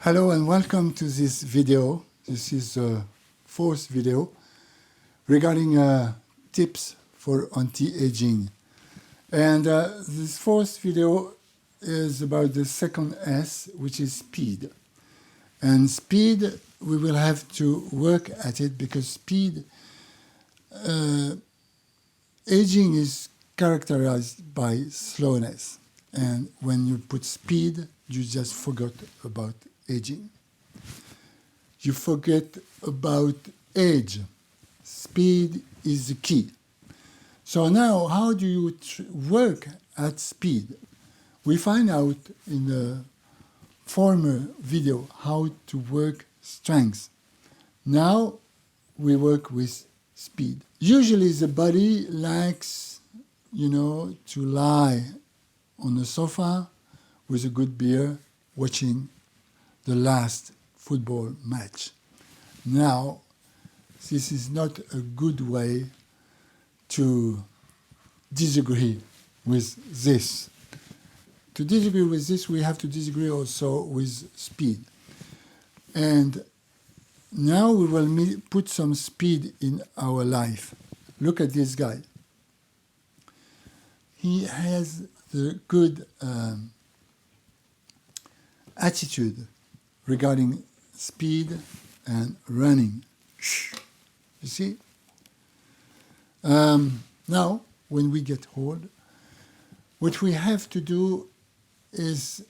Hello and welcome to this video. This is the fourth video regarding tips for anti-aging. And this fourth video is about the second S, which is speed. And speed, we will have to work at it because speed, aging is characterized by slowness. And when you put speed, you just forgot about aging. You forget about age. Speed is the key. So now, how do you work at speed? We find out in the former video how to work strength. Now we work with speed. Usually the body likes, to lie on the sofa with a good beer watching the last football match. Now, this is not a good way to disagree with this. To disagree with this, we have to disagree also with speed. And now we will put some speed in our life. Look at this guy. He has the good attitude regarding speed and running. You see? Now, when we get old, what we have to do is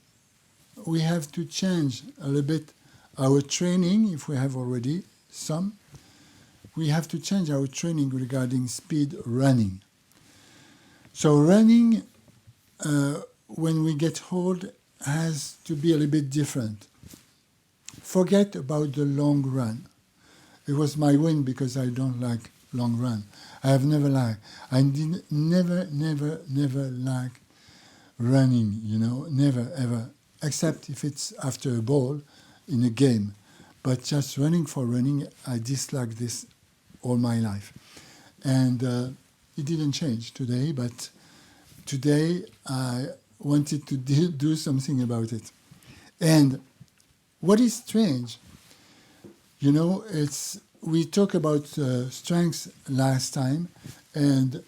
we have to change a little bit our training, if we have already some. We have to change our training regarding speed running. So running, when we get old, has to be a little bit different. Forget about the long run. It was my win because I don't like long run. I have never liked. I never like running, never, ever. Except if it's after a ball in a game. But just running for running, I dislike this all my life. And it didn't change today, but today I wanted to do something about it. And what is strange, we talked about strength last time, and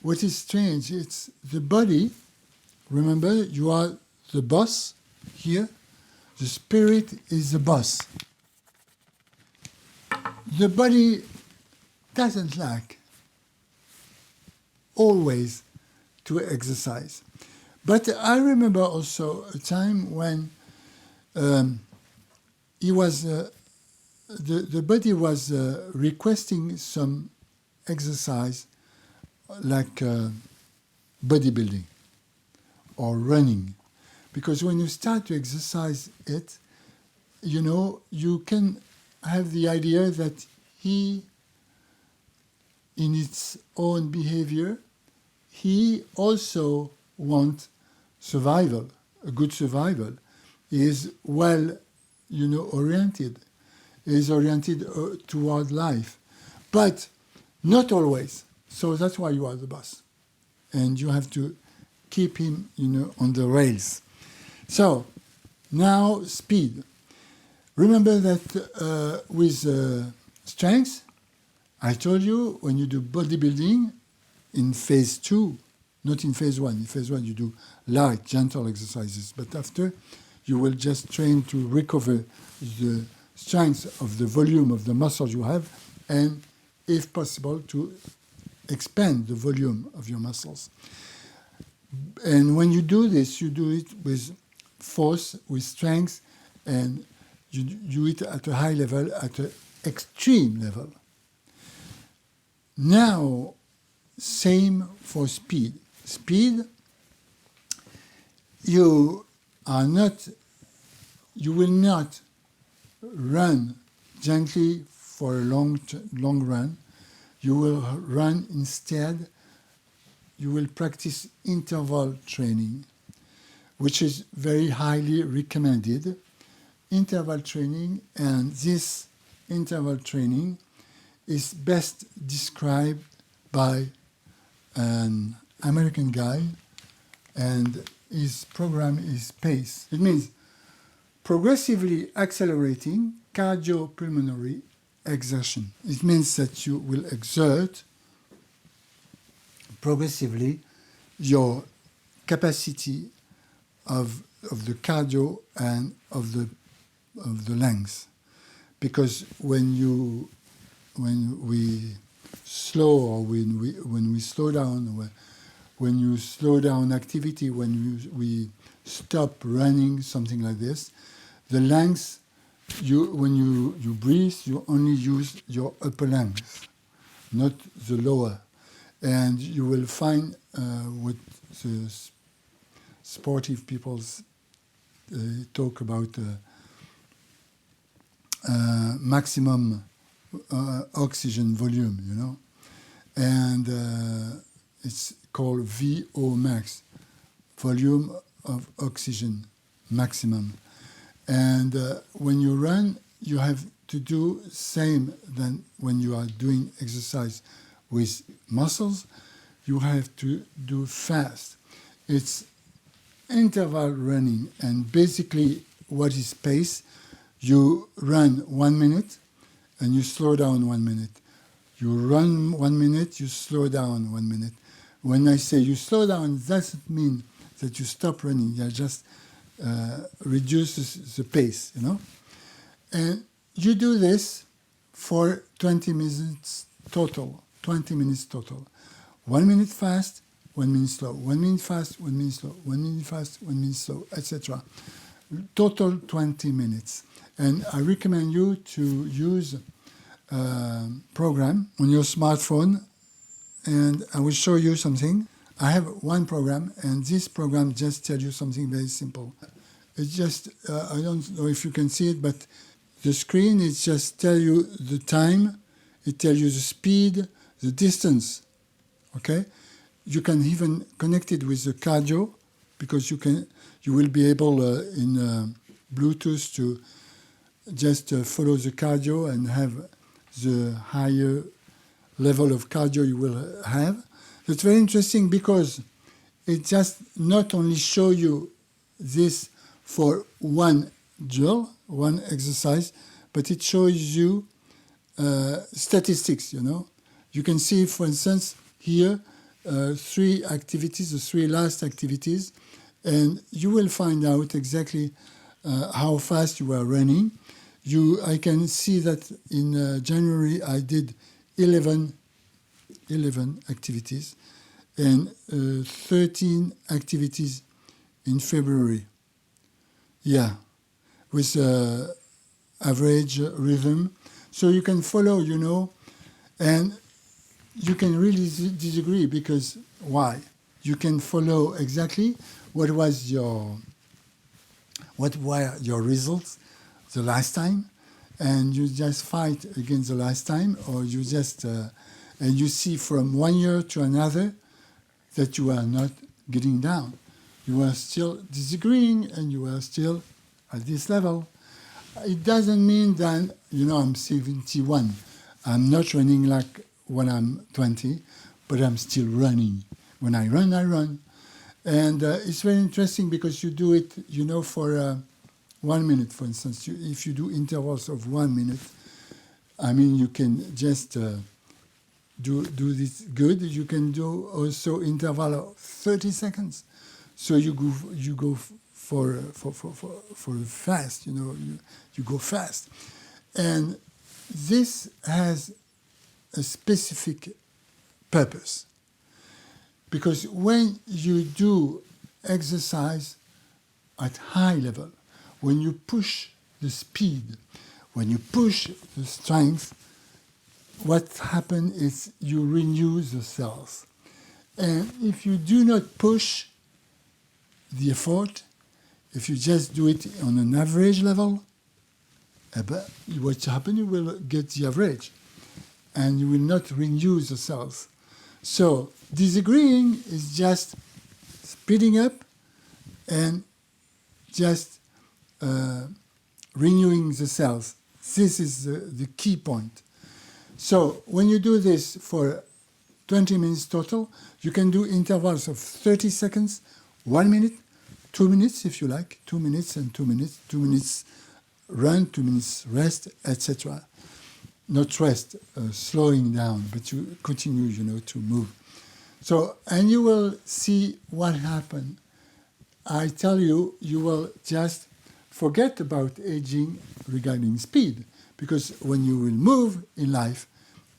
what is strange, it's the body. Remember, you are the boss here. The spirit is the boss. The body doesn't like always to exercise. But I remember also a time when the body was requesting some exercise like bodybuilding or running. Because when you start to exercise it, you can have the idea that he, in its own behavior, he also wants survival, a good survival. He is well, oriented. He is oriented toward life. But not always. So that's why you are the boss. And you have to keep him, on the rails. So, now speed. Remember that with strength, I told you when you do bodybuilding in phase 2, not in phase 1. In phase 1 you do light, gentle exercises. But after, you will just train to recover the strength of the volume of the muscles you have and, if possible, to expand the volume of your muscles. And when you do this, you do it with force, with strength, and you do it at a high level, at an extreme level. Now, same for speed. Speed, you will not run gently for a long run. You will run instead. You will practice interval training, which is very highly recommended. Interval training, and this interval training is best described by an American guy, and his program is PACE. It means progressively accelerating cardiopulmonary exertion. It means that you will exert progressively your capacity of the cardio and of the lungs, because when we slow, or when we slow down, or when you slow down activity, we stop running, something like this, the lungs, when you breathe, you only use your upper lungs, not the lower. And you will find what the sportive people talk about maximum oxygen volume, you know, and it's called VO max, volume of oxygen maximum. And when you run, you have to do same than when you are doing exercise with muscles. You have to do fast. It's interval running, and basically what is pace? You run 1 minute and you slow down 1 minute. You run 1 minute, you slow down 1 minute. When I say you slow down, it doesn't mean that you stop running. You just reduce the pace, you know. And you do this for 20 minutes total. 20 minutes total. 1 minute fast, 1 minute slow. 1 minute fast, 1 minute slow. 1 minute fast, 1 minute slow, etc. Total 20 minutes. And I recommend you to use a program on your smartphone, and I will show you something. I have one program, and this program just tells you something very simple. It's just, I don't know if you can see it, but the screen, it just tells you the time, it tells you the speed, the distance, okay? You can even connect it with the cardio, because you will be able in Bluetooth to just follow the cardio and have the higher level of cardio you will have. It's very interesting because it just not only show you this for one drill, one exercise, but it shows you statistics, you know. You can see, for instance, here, 3 activities, the 3 last activities, and you will find out exactly how fast you are running. I can see that in January I did 11 activities and 13 activities in February. Yeah, with average rhythm. So you can follow, you know, and you can really disagree, because why? You can follow exactly what were your results the last time, and you just fight against the last time, or you just and you see from 1 year to another that you are not getting down. You are still disagreeing, and you are still at this level. It doesn't mean that, you know, I'm 71. I'm not running like when I'm 20, but I'm still running. When I run, I run. And it's very interesting because you do it, you know, for 1 minute, for instance. If you do intervals of 1 minute, I mean, you can just do this good. You can do also interval of 30 seconds. So you go for fast, you know, you go fast. And this has a specific purpose. Because when you do exercise at high level, when you push the speed, when you push the strength, what happens is you renew the cells. And if you do not push the effort, if you just do it on an average level, what happens, you will get the average, and you will not renew the cells. So disagreeing is just speeding up and just renewing the cells. This is the key point. So when you do this for 20 minutes total, you can do intervals of 30 seconds, 1 minute, 2 minutes if you like, 2 minutes and 2 minutes, 2 minutes run, 2 minutes rest, etc. Not rest, slowing down, but you continue, to move. So, and you will see what happened. I tell you, you will just forget about aging regarding speed, because when you will move in life,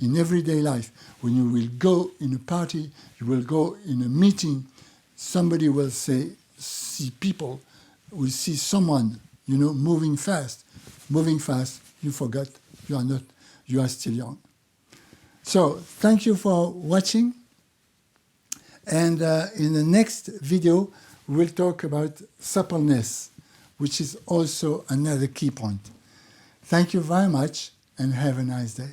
in everyday life, when you will go in a party, you will go in a meeting, somebody will see people, will see someone, moving fast, you forget, you are still young. So, thank you for watching. And in the next video, we'll talk about suppleness, which is also another key point. Thank you very much and have a nice day.